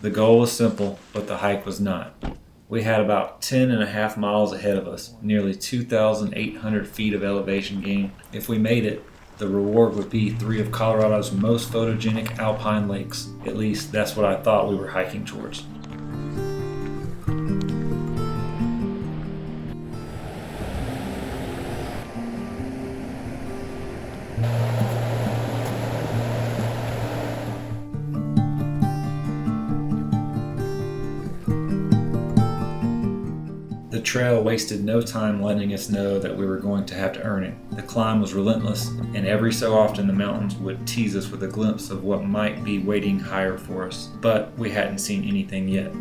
The goal was simple, but the hike was not. We had about 10.5 miles ahead of us, nearly 2,800 feet of elevation gain. If we made it, the reward would be three of Colorado's most photogenic alpine lakes. At least that's what I thought we were hiking towards. The trail wasted no time letting us know that we were going to have to earn it. The climb was relentless, and every so often the mountains would tease us with a glimpse of what might be waiting higher for us, but we hadn't seen anything yet.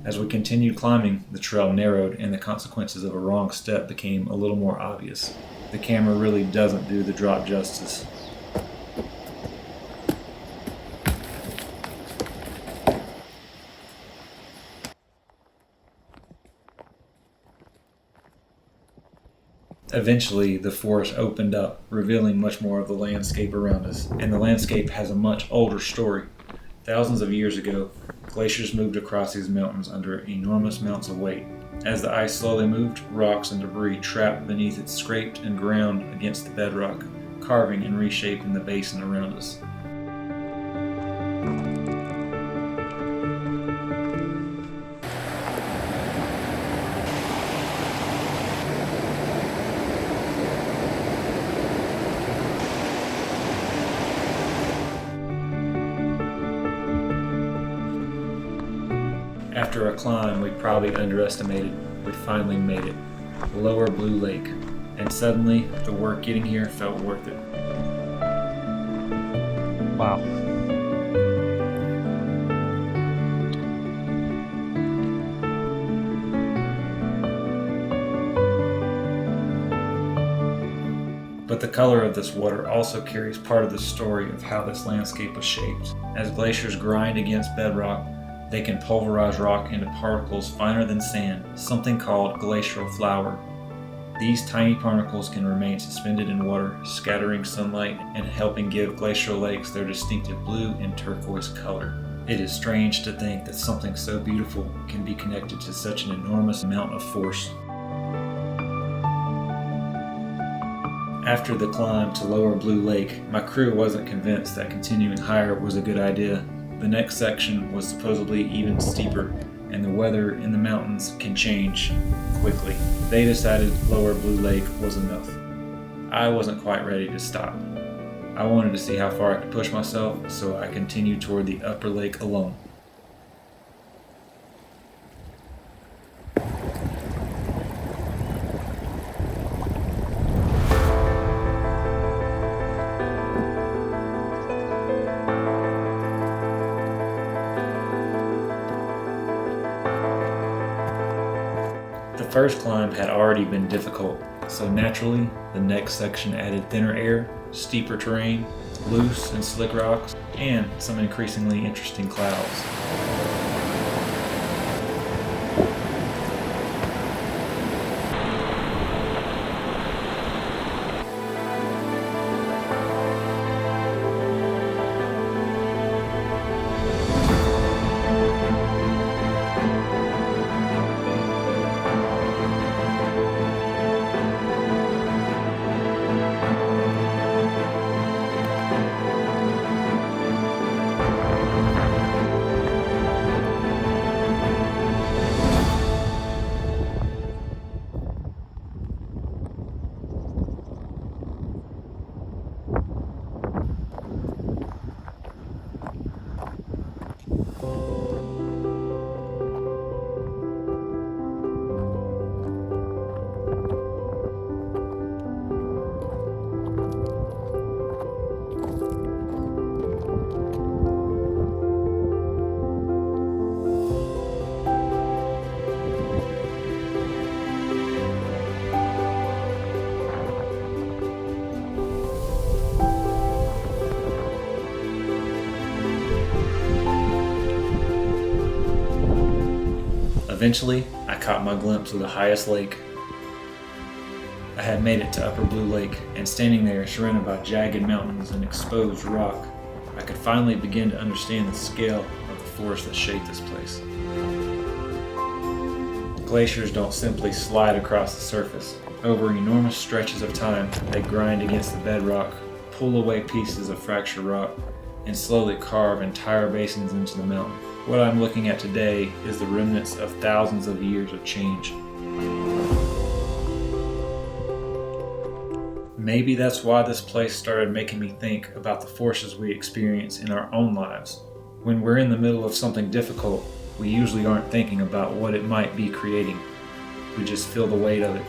As we continued climbing, the trail narrowed and the consequences of a wrong step became a little more obvious. The camera really doesn't do the drop justice. Eventually, the forest opened up, revealing much more of the landscape around us, and the landscape has a much older story. Thousands of years ago, glaciers moved across these mountains under enormous amounts of weight. As the ice slowly moved, rocks and debris trapped beneath it scraped and ground against the bedrock, carving and reshaping the basin around us. After a climb we probably underestimated, we finally made it. Lower Blue Lake. And suddenly, the work getting here felt worth it. Wow. But the color of this water also carries part of the story of how this landscape was shaped. As glaciers grind against bedrock, they can pulverize rock into particles finer than sand, something called glacial flour. These tiny particles can remain suspended in water, scattering sunlight and helping give glacial lakes their distinctive blue and turquoise color. It is strange to think that something so beautiful can be connected to such an enormous amount of force. After the climb to Lower Blue Lake, my crew wasn't convinced that continuing higher was a good idea. The next section was supposedly even steeper, and the weather in the mountains can change quickly. They decided Lower Blue Lake was enough. I wasn't quite ready to stop. I wanted to see how far I could push myself, so I continued toward the upper lake alone. The first climb had already been difficult, so naturally, the next section added thinner air, steeper terrain, loose and slick rocks, and some increasingly interesting clouds. Eventually, I caught my glimpse of the highest lake. I had made it to Upper Blue Lake, and standing there surrounded by jagged mountains and exposed rock, I could finally begin to understand the scale of the force that shaped this place. Glaciers don't simply slide across the surface. Over enormous stretches of time, they grind against the bedrock, pull away pieces of fractured rock, and slowly carve entire basins into the mountain. What I'm looking at today is the remnants of thousands of years of change. Maybe that's why this place started making me think about the forces we experience in our own lives. When we're in the middle of something difficult, we usually aren't thinking about what it might be creating. We just feel the weight of it.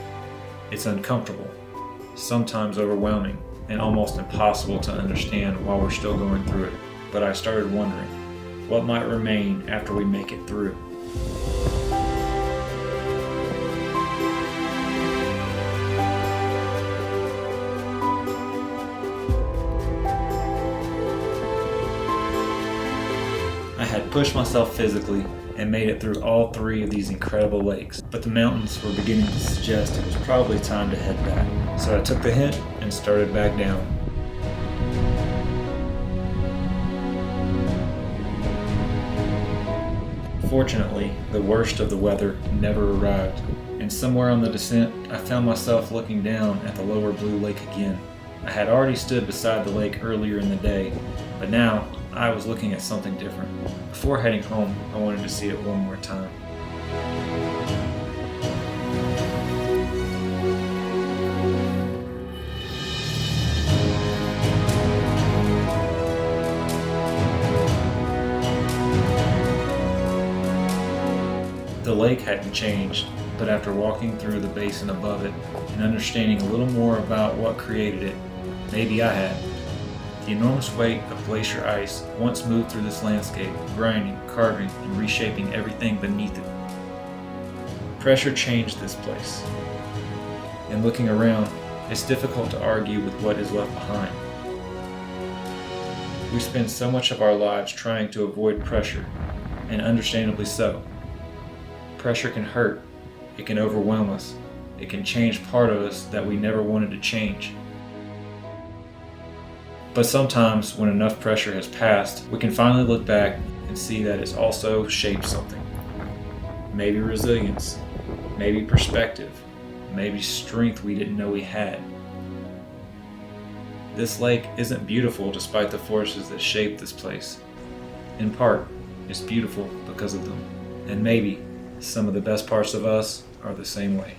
It's uncomfortable, sometimes overwhelming, and almost impossible to understand while we're still going through it. But I started wondering, what might remain after we make it through? I had pushed myself physically and made it through all three of these incredible lakes, but the mountains were beginning to suggest it was probably time to head back. So I took the hint and started back down. Fortunately, the worst of the weather never arrived, and somewhere on the descent, I found myself looking down at the lower Blue Lake again. I had already stood beside the lake earlier in the day, but now I was looking at something different. Before heading home, I wanted to see it one more time. The lake hadn't changed, but after walking through the basin above it and understanding a little more about what created it, maybe I had. The enormous weight of glacier ice once moved through this landscape, grinding, carving, and reshaping everything beneath it. Pressure changed this place. And looking around, it's difficult to argue with what is left behind. We spend so much of our lives trying to avoid pressure, and understandably so. Pressure can hurt, it can overwhelm us, it can change part of us that we never wanted to change. But sometimes when enough pressure has passed, we can finally look back and see that it's also shaped something. Maybe resilience, maybe perspective, maybe strength we didn't know we had. This lake isn't beautiful despite the forces that shape this place. In part, it's beautiful because of them. And maybe some of the best parts of us are the same way.